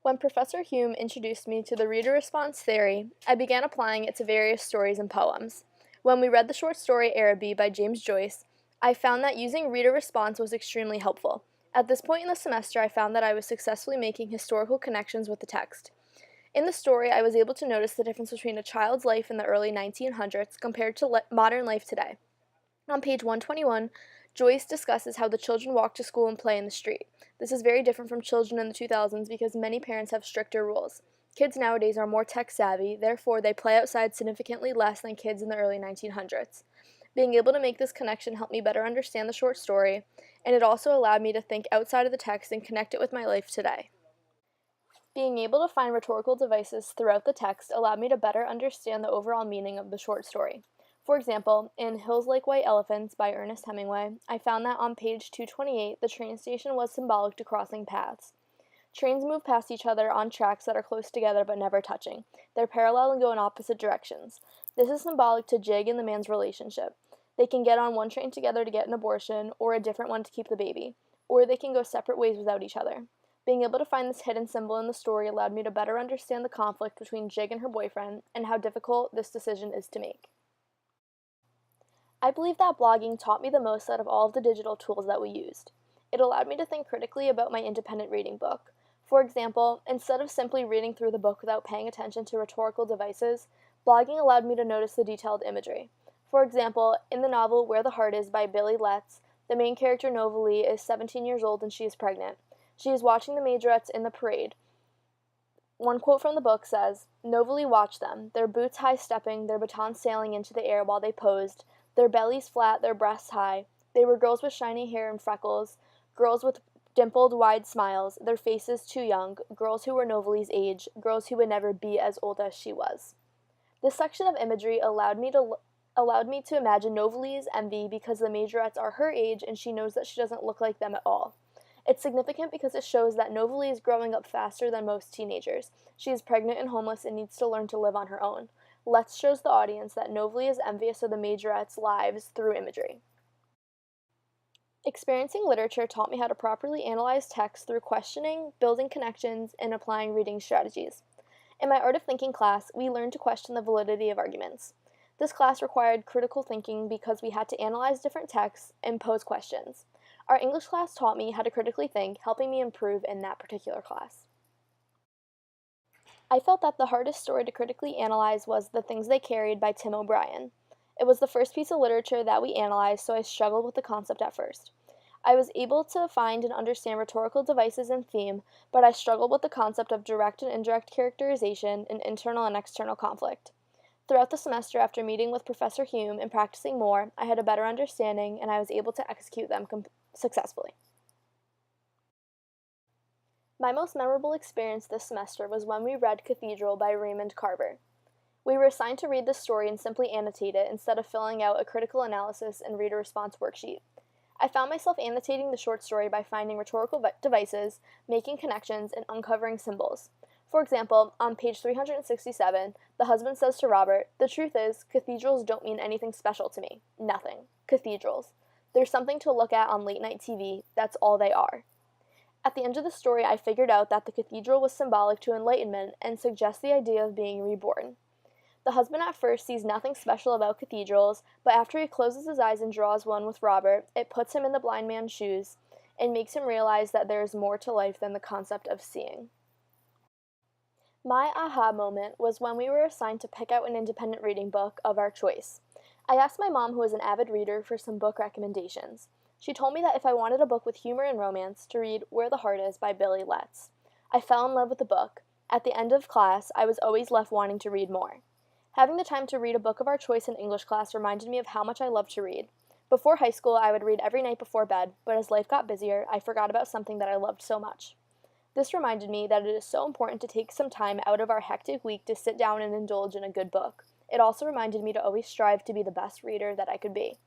When Professor Hume introduced me to the reader response theory, I began applying it to various stories and poems. When we read the short story Araby by James Joyce, I found that using reader response was extremely helpful. At this point in the semester, I found that I was successfully making historical connections with the text. In the story, I was able to notice the difference between a child's life in the early 1900s compared to modern life today. On page 121, Joyce discusses how the children walk to school and play in the street. This is very different from children in the 2000s because many parents have stricter rules. Kids nowadays are more tech savvy, therefore they play outside significantly less than kids in the early 1900s. Being able to make this connection helped me better understand the short story, and it also allowed me to think outside of the text and connect it with my life today. Being able to find rhetorical devices throughout the text allowed me to better understand the overall meaning of the short story. For example, in Hills Like White Elephants by Ernest Hemingway, I found that on page 228, the train station was symbolic to crossing paths. Trains move past each other on tracks that are close together but never touching. They're parallel and go in opposite directions. This is symbolic to Jig and the man's relationship. They can get on one train together to get an abortion, or a different one to keep the baby, or they can go separate ways without each other. Being able to find this hidden symbol in the story allowed me to better understand the conflict between Jig and her boyfriend and how difficult this decision is to make. I believe that blogging taught me the most out of all of the digital tools that we used. It allowed me to think critically about my independent reading book. For example, instead of simply reading through the book without paying attention to rhetorical devices, blogging allowed me to notice the detailed imagery. For example, in the novel Where the Heart Is by Billy Letts, the main character Novalee is 17 years old and she is pregnant. She is watching the majorettes in the parade. One quote from the book says, "Novalee watched them, their boots high-stepping, their batons sailing into the air while they posed, their bellies flat, their breasts high. They were girls with shiny hair and freckles, girls with dimpled, wide smiles, their faces too young, girls who were Novalee's age, girls who would never be as old as she was." This section of imagery allowed me to imagine Novalee's envy because the majorettes are her age and she knows that she doesn't look like them at all. It's significant because it shows that Novalee is growing up faster than most teenagers. She is pregnant and homeless and needs to learn to live on her own. Letts shows the audience that Novalee is envious of the majorettes' lives through imagery. Experiencing literature taught me how to properly analyze text through questioning, building connections, and applying reading strategies. In my Art of Thinking class, we learned to question the validity of arguments. This class required critical thinking because we had to analyze different texts and pose questions. Our English class taught me how to critically think, helping me improve in that particular class. I felt that the hardest story to critically analyze was The Things They Carried by Tim O'Brien. It was the first piece of literature that we analyzed, so I struggled with the concept at first. I was able to find and understand rhetorical devices and theme, but I struggled with the concept of direct and indirect characterization and internal and external conflict. Throughout the semester, after meeting with Professor Hume and practicing more, I had a better understanding and I was able to execute them successfully. My most memorable experience this semester was when we read Cathedral by Raymond Carver. We were assigned to read this story and simply annotate it instead of filling out a critical analysis and reader response worksheet. I found myself annotating the short story by finding rhetorical devices, making connections, and uncovering symbols. For example, on page 367, the husband says to Robert, "The truth is, cathedrals don't mean anything special to me. Nothing. Cathedrals. There's something to look at on late-night TV. That's all they are." At the end of the story, I figured out that the cathedral was symbolic to enlightenment and suggests the idea of being reborn. The husband at first sees nothing special about cathedrals, but after he closes his eyes and draws one with Robert, it puts him in the blind man's shoes and makes him realize that there is more to life than the concept of seeing. My aha moment was when we were assigned to pick out an independent reading book of our choice. I asked my mom, who is an avid reader, for some book recommendations. She told me that if I wanted a book with humor and romance, to read Where the Heart Is by Billy Letts. I fell in love with the book. At the end of class, I was always left wanting to read more. Having the time to read a book of our choice in English class reminded me of how much I loved to read. Before high school, I would read every night before bed, but as life got busier, I forgot about something that I loved so much. This reminded me that it is so important to take some time out of our hectic week to sit down and indulge in a good book. It also reminded me to always strive to be the best reader that I could be.